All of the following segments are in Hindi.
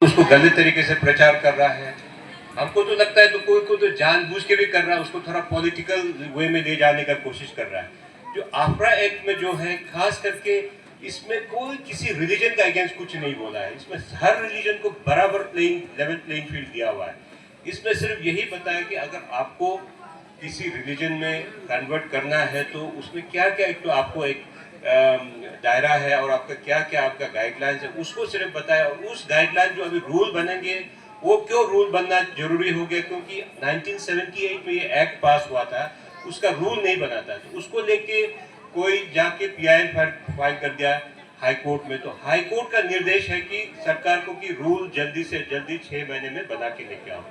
उसको गलत तरीके से प्रचार कर रहा है। हमको तो लगता है तो कोई को तो जानबूझ के भी कर रहा है, उसको थोड़ा पॉलिटिकल वे में ले जाने का कोशिश कर रहा है। जो आफ्रा एक्ट में जो है, खास करके इसमें कोई किसी रिलीजन का अगेंस्ट कुछ नहीं बोला है। इसमें हर रिलीजन को बराबर लेवल प्लेइंग फील्ड दिया हुआ है। इसमें सिर्फ यही बताया कि अगर आपको किसी रिलीजन में कन्वर्ट करना है तो उसमें क्या क्या, एक तो आपको एक दायरा है और आपका क्या क्या आपका गाइडलाइंस है, उसको सिर्फ बताया। और उस गाइडलाइन जो अभी रूल बनेंगे, वो क्यों रूल बनना जरूरी हो गया, क्योंकि 1978 में ये एक्ट पास हुआ था, उसका रूल नहीं बना था। तो उसको लेके कोई जाके PI फाइल कर दिया हाई कोर्ट में। तो हाई कोर्ट का निर्देश है कि सरकार को कि रूल जल्दी से जल्दी 6 महीने में बना के लेके आओ।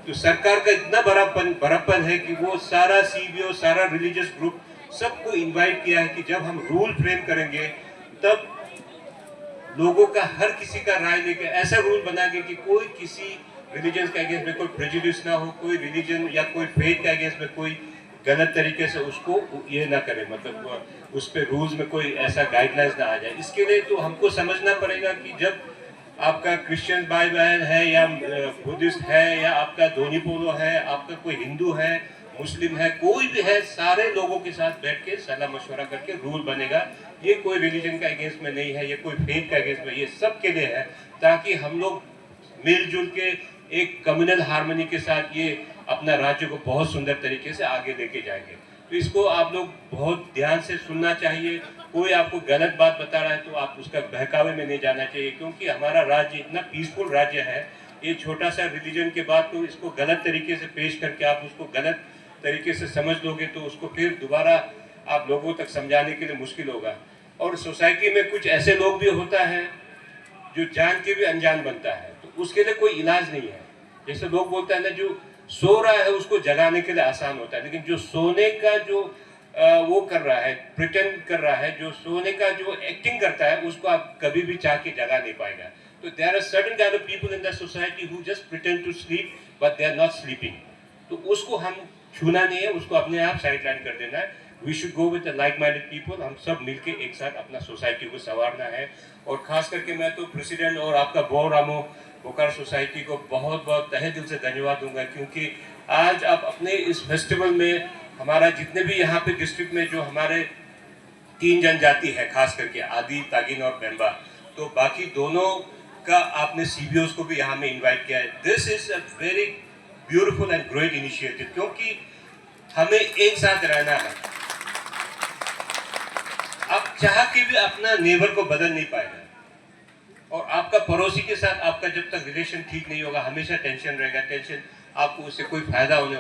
तो सरकार का इतना बड़प्पन है कि वो सारा CBO, सारा रिलीजियस ग्रुप सबको इनवाइट किया है कि जब हम रूल फ्रेम करेंगे तब लोगों का, हर किसी का राय लेकर ऐसा रूल बनाएंगे कि कोई किसी रिलीजन के अगेंस्ट में कोई प्रेजुडिस ना हो, कोई रिलीजन या कोई फेथ के अगेंस्ट में कोई गलत तरीके से उसको ये ना करे, मतलब उस पर रूल्स में कोई ऐसा गाइडलाइंस ना आ जाए। इसके लिए तो हमको समझना पड़ेगा कि जब आपका क्रिश्चियन भाई बहन है या बुद्धिस्ट है या आपका धोनी पोलो है, आपका कोई हिंदू है, मुस्लिम है, कोई भी है, सारे लोगों के साथ बैठ के सलाह मशवरा करके रूल बनेगा। ये कोई रिलीजन का अगेंस्ट में नहीं है, ये कोई फेथ का अगेंस्ट में, ये सब के लिए है, ताकि हम लोग मिलजुल के एक कम्युनल हार्मनी के साथ ये अपना राज्य को बहुत सुंदर तरीके से आगे लेके जाएंगे। तो इसको आप लोग बहुत ध्यान से सुनना चाहिए। कोई आपको गलत बात बता रहा है तो आप उसका बहकावे में नहीं जाना चाहिए, क्योंकि हमारा राज्य इतना पीसफुल राज्य है। ये छोटा सा रिलीजन के बाद तो इसको गलत तरीके से पेश करके आप उसको गलत तरीके से समझ लोगे तो उसको फिर दोबारा आप लोगों तक समझाने के लिए मुश्किल होगा। और सोसाइटी में कुछ ऐसे लोग भी होता है जो जान के भी अनजान बनता है, तो उसके लिए कोई इलाज नहीं है। जैसे लोग बोलते हैं ना, जो सो रहा है उसको जगाने के लिए आसान होता है, लेकिन जो सोने का जो वो कर रहा है, प्रिटेंड कर रहा है, जो सोने का जो एक्टिंग करता है, उसको आप कभी भी चाह के जगा नहीं पाएगा। तो there are certain kind of people in the society who just pretend to sleep but they are not sleeping. तो उसको हम छूना नहीं है, उसको अपने आप साइडलाइन कर देना है। We should go with the like minded people. हम सब मिलके एक साथ अपना सोसाइटी को संवारना है। और खास करके मैं तो प्रेसिडेंट और आपका बोरामो बोकारो सोसाइटी को बहुत बहुत तहे दिल से धन्यवाद दूंगा, क्योंकि आज आप अपने इस फेस्टिवल में हमारा जितने भी यहाँ पे डिस्ट्रिक्ट में जो हमारे 3 जनजाति है, खास करके आदि, तागिन और पेम्बा, तो बाकी दोनों का आपने CBOs को भी यहाँ में इन्वाइट किया है। This is a very beautiful and great initiative, क्योंकि हमें एक साथ रहना है। आप चाह के भी अपना नेबर को बदल नहीं पाएगा, और आपका पड़ोसी के साथ आपका जब तक रिलेशन ठीक नहीं होगा, हमेशा टेंशन रहेगा। टेंशन आपको उससे कोई फायदा होने